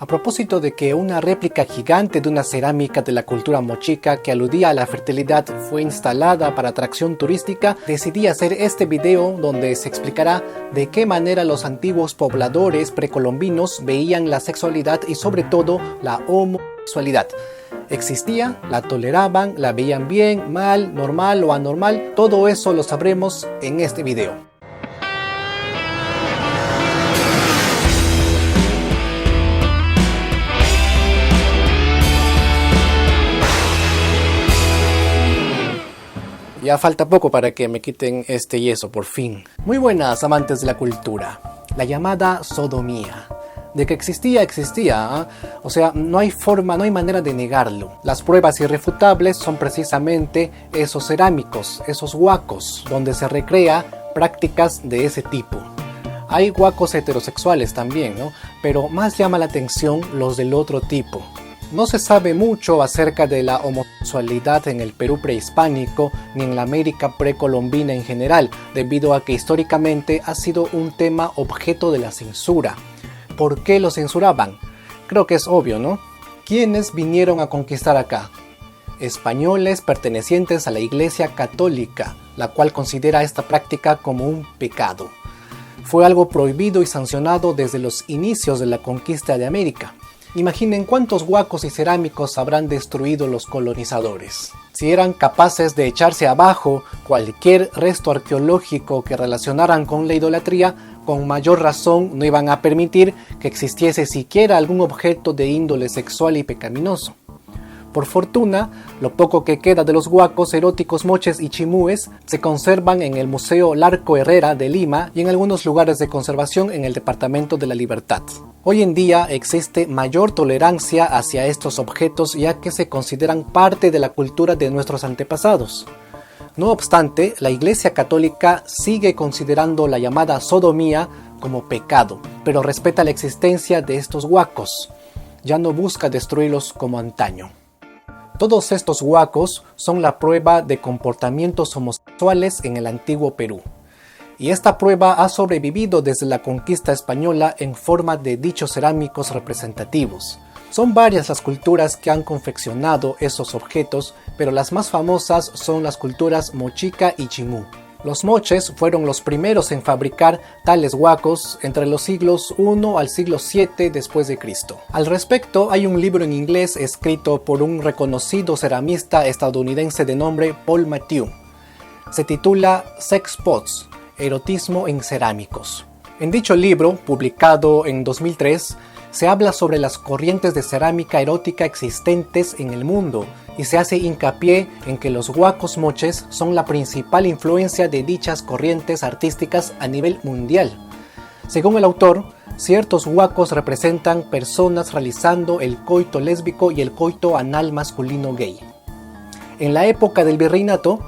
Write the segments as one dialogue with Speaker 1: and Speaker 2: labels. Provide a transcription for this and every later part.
Speaker 1: A propósito de que una réplica gigante de una cerámica de la cultura mochica que aludía a la fertilidad fue instalada para atracción turística, decidí hacer este video donde se explicará de qué manera los antiguos pobladores precolombinos veían la sexualidad y sobre todo la homosexualidad. ¿Existía? ¿La toleraban? ¿La veían bien, mal, normal o anormal? Todo eso lo sabremos en este video. Ya falta poco para que me quiten este yeso, por fin. Muy buenas, amantes de la cultura. La llamada sodomía. De que existía, existía, ¿eh? O sea, no hay forma, no hay manera de negarlo. Las pruebas irrefutables son precisamente esos cerámicos, esos huacos, donde se recrea prácticas de ese tipo. Hay huacos heterosexuales también, ¿no? Pero más llama la atención los del otro tipo. No se sabe mucho acerca de la homosexualidad en el Perú prehispánico ni en la América precolombina en general, debido a que históricamente ha sido un tema objeto de la censura. ¿Por qué lo censuraban? Creo que es obvio, ¿no? ¿Quiénes vinieron a conquistar acá? Españoles pertenecientes a la Iglesia Católica, la cual considera esta práctica como un pecado. Fue algo prohibido y sancionado desde los inicios de la conquista de América. Imaginen cuántos huacos y cerámicos habrán destruido los colonizadores. Si eran capaces de echarse abajo cualquier resto arqueológico que relacionaran con la idolatría, con mayor razón no iban a permitir que existiese siquiera algún objeto de índole sexual y pecaminoso. Por fortuna, lo poco que queda de los huacos eróticos moches y chimúes se conservan en el Museo Larco Herrera de Lima y en algunos lugares de conservación en el Departamento de la Libertad. Hoy en día existe mayor tolerancia hacia estos objetos ya que se consideran parte de la cultura de nuestros antepasados. No obstante, la Iglesia Católica sigue considerando la llamada sodomía como pecado, pero respeta la existencia de estos huacos. Ya no busca destruirlos como antaño. Todos estos huacos son la prueba de comportamientos homosexuales en el antiguo Perú. Y esta prueba ha sobrevivido desde la conquista española en forma de dichos cerámicos representativos. Son varias las culturas que han confeccionado esos objetos, pero las más famosas son las culturas mochica y chimú. Los moches fueron los primeros en fabricar tales huacos entre los siglos I al siglo VII después de Cristo. Al respecto, hay un libro en inglés escrito por un reconocido ceramista estadounidense de nombre Paul Matthew. Se titula Sex Pots, erotismo en cerámicos. En dicho libro, publicado en 2003, se habla sobre las corrientes de cerámica erótica existentes en el mundo y se hace hincapié en que los huacos moches son la principal influencia de dichas corrientes artísticas a nivel mundial. Según el autor, ciertos huacos representan personas realizando el coito lésbico y el coito anal masculino gay. En la época del virreinato,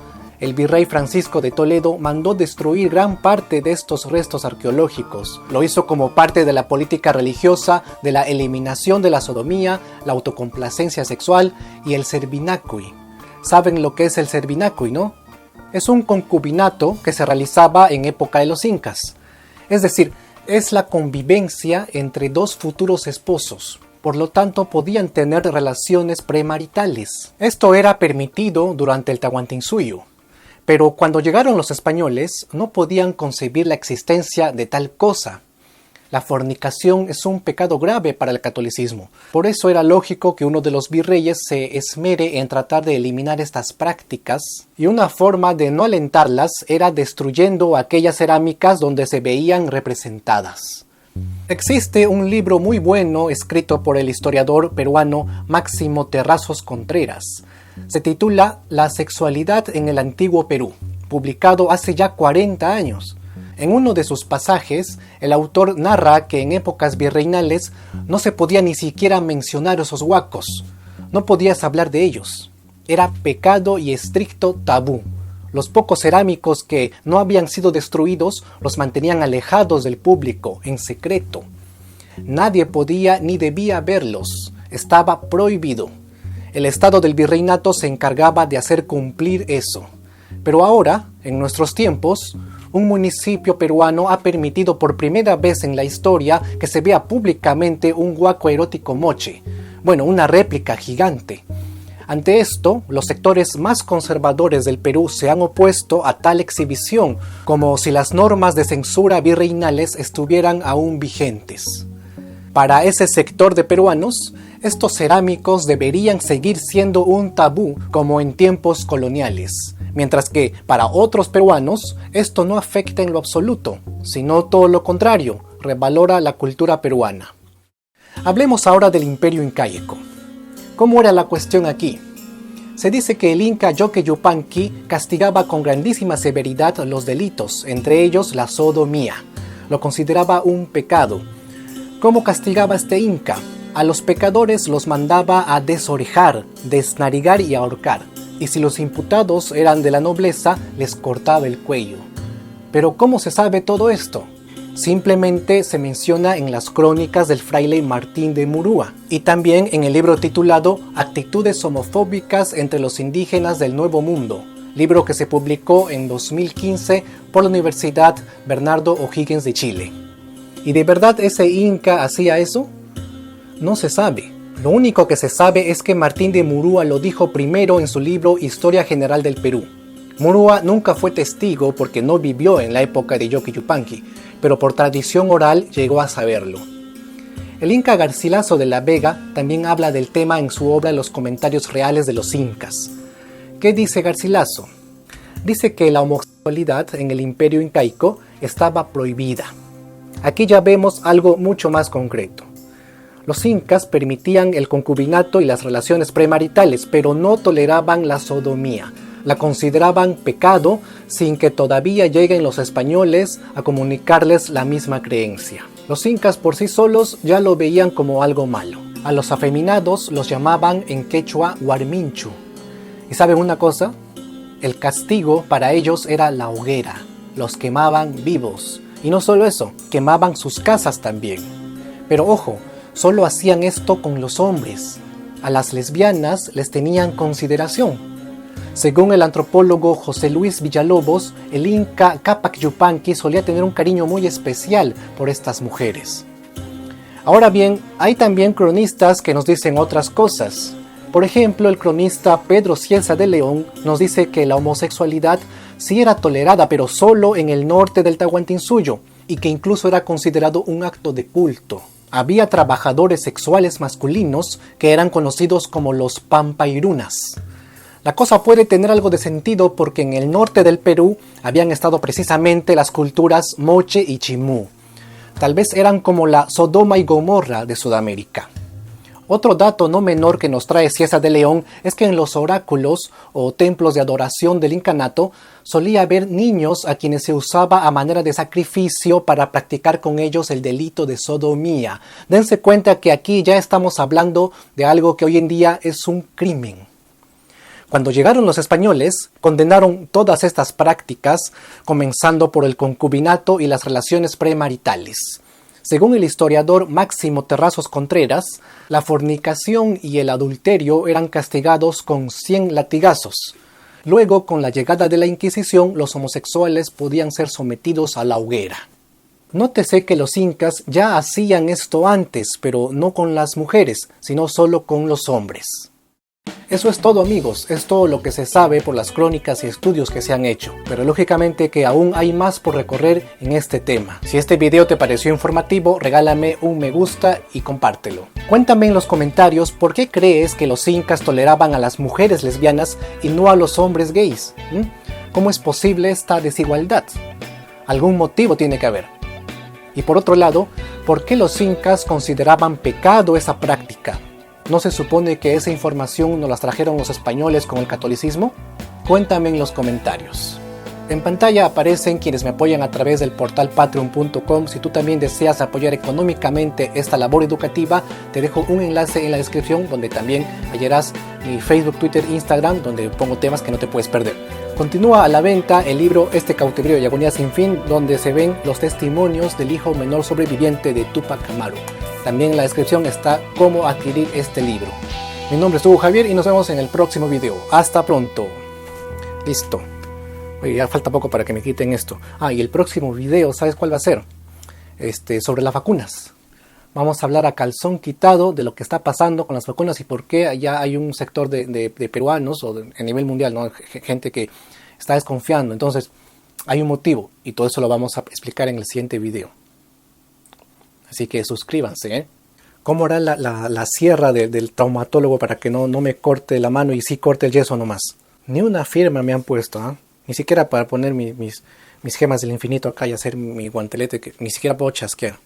Speaker 1: el virrey Francisco de Toledo mandó destruir gran parte de estos restos arqueológicos. Lo hizo como parte de la política religiosa de la eliminación de la sodomía, la autocomplacencia sexual y el servinacui. ¿Saben lo que es el servinacui, no? Es un concubinato que se realizaba en época de los incas. Es decir, es la convivencia entre dos futuros esposos. Por lo tanto, podían tener relaciones premaritales. Esto era permitido durante el Tahuantinsuyo. Pero cuando llegaron los españoles, no podían concebir la existencia de tal cosa. La fornicación es un pecado grave para el catolicismo. Por eso era lógico que uno de los virreyes se esmere en tratar de eliminar estas prácticas, y una forma de no alentarlas era destruyendo aquellas cerámicas donde se veían representadas. Existe un libro muy bueno escrito por el historiador peruano Máximo Terrazos Contreras. Se titula La sexualidad en el antiguo Perú, publicado hace ya 40 años. En uno de sus pasajes, el autor narra que en épocas virreinales no se podía ni siquiera mencionar esos huacos, no podías hablar de ellos. Era pecado y estricto tabú. Los pocos cerámicos que no habían sido destruidos los mantenían alejados del público, en secreto. Nadie podía ni debía verlos, estaba prohibido. El Estado del Virreinato se encargaba de hacer cumplir eso. Pero ahora, en nuestros tiempos, un municipio peruano ha permitido por primera vez en la historia que se vea públicamente un huaco erótico moche. Bueno, una réplica gigante. Ante esto, los sectores más conservadores del Perú se han opuesto a tal exhibición, como si las normas de censura virreinales estuvieran aún vigentes. Para ese sector de peruanos, estos cerámicos deberían seguir siendo un tabú como en tiempos coloniales, mientras que para otros peruanos esto no afecta en lo absoluto, sino todo lo contrario, revalora la cultura peruana. Hablemos ahora del Imperio Incaico. ¿Cómo era la cuestión aquí? Se dice que el Inca Yoque Yupanqui castigaba con grandísima severidad los delitos, entre ellos la sodomía. Lo consideraba un pecado. ¿Cómo castigaba este Inca? A los pecadores los mandaba a desorejar, desnarigar y ahorcar. Y si los imputados eran de la nobleza, les cortaba el cuello. Pero ¿cómo se sabe todo esto? Simplemente se menciona en las crónicas del fraile Martín de Murúa y también en el libro titulado Actitudes homofóbicas entre los indígenas del Nuevo Mundo, libro que se publicó en 2015 por la Universidad Bernardo O'Higgins de Chile. ¿Y de verdad ese Inca hacía eso? No se sabe. Lo único que se sabe es que Martín de Murúa lo dijo primero en su libro Historia General del Perú. Murúa nunca fue testigo porque no vivió en la época de Yoque Yupanqui, pero por tradición oral llegó a saberlo. El Inca Garcilaso de la Vega también habla del tema en su obra Los Comentarios Reales de los Incas. ¿Qué dice Garcilaso? Dice que la homosexualidad en el Imperio Incaico estaba prohibida. Aquí ya vemos algo mucho más concreto. Los incas permitían el concubinato y las relaciones premaritales, pero no toleraban la sodomía. La consideraban pecado sin que todavía lleguen los españoles a comunicarles la misma creencia. Los incas por sí solos ya lo veían como algo malo. A los afeminados los llamaban en quechua huarminchu. ¿Y saben una cosa? El castigo para ellos era la hoguera. Los quemaban vivos. Y no solo eso, quemaban sus casas también. Pero ojo, solo hacían esto con los hombres. A las lesbianas les tenían consideración. Según el antropólogo José Luis Villalobos, el Inca Cápac Yupanqui solía tener un cariño muy especial por estas mujeres. Ahora bien, hay también cronistas que nos dicen otras cosas. Por ejemplo, el cronista Pedro Cieza de León nos dice que la homosexualidad sí era tolerada, pero solo en el norte del Tahuantinsuyo, y que incluso era considerado un acto de culto. Había trabajadores sexuales masculinos que eran conocidos como los pampairunas. La cosa puede tener algo de sentido porque en el norte del Perú habían estado precisamente las culturas moche y chimú. Tal vez eran como la Sodoma y Gomorra de Sudamérica. Otro dato no menor que nos trae Cieza de León es que en los oráculos o templos de adoración del incanato solía haber niños a quienes se usaba a manera de sacrificio para practicar con ellos el delito de sodomía. Dense cuenta que aquí ya estamos hablando de algo que hoy en día es un crimen. Cuando llegaron los españoles, condenaron todas estas prácticas, comenzando por el concubinato y las relaciones premaritales. Según el historiador Máximo Terrazos Contreras, la fornicación y el adulterio eran castigados con 100 latigazos. Luego, con la llegada de la Inquisición, los homosexuales podían ser sometidos a la hoguera. Nótese que los incas ya hacían esto antes, pero no con las mujeres, sino solo con los hombres. Eso es todo, amigos, es todo lo que se sabe por las crónicas y estudios que se han hecho, pero lógicamente que aún hay más por recorrer en este tema. Si este video te pareció informativo, regálame un me gusta y compártelo. Cuéntame en los comentarios por qué crees que los incas toleraban a las mujeres lesbianas y no a los hombres gays. ¿Cómo es posible esta desigualdad? Algún motivo tiene que haber. Y por otro lado, ¿por qué los incas consideraban pecado esa práctica? ¿No se supone que esa información nos la trajeron los españoles con el catolicismo? Cuéntame en los comentarios. En pantalla aparecen quienes me apoyan a través del portal patreon.com. Si tú también deseas apoyar económicamente esta labor educativa, te dejo un enlace en la descripción donde también hallarás mi Facebook, Twitter, Instagram, donde pongo temas que no te puedes perder. Continúa a la venta el libro Este cautiverio y agonía sin fin, donde se ven los testimonios del hijo menor sobreviviente de Túpac Amaru. También en la descripción está cómo adquirir este libro. Mi nombre es Hugo Javier y nos vemos en el próximo video. Hasta pronto. Listo. Oye, ya falta poco para que me quiten esto. Ah, y el próximo video, ¿sabes cuál va a ser? Sobre las vacunas. Vamos a hablar a calzón quitado de lo que está pasando con las vacunas y por qué ya hay un sector de peruanos o a nivel mundial, ¿no? Gente que está desconfiando. Entonces, hay un motivo y todo eso lo vamos a explicar en el siguiente video. Así que suscríbanse, ¿eh? ¿Cómo hará la sierra del traumatólogo para que no me corte la mano y sí corte el yeso nomás? Ni una firma me han puesto, ¿eh? Ni siquiera para poner mis gemas del infinito acá y hacer mi guantelete, que ni siquiera puedo chasquear.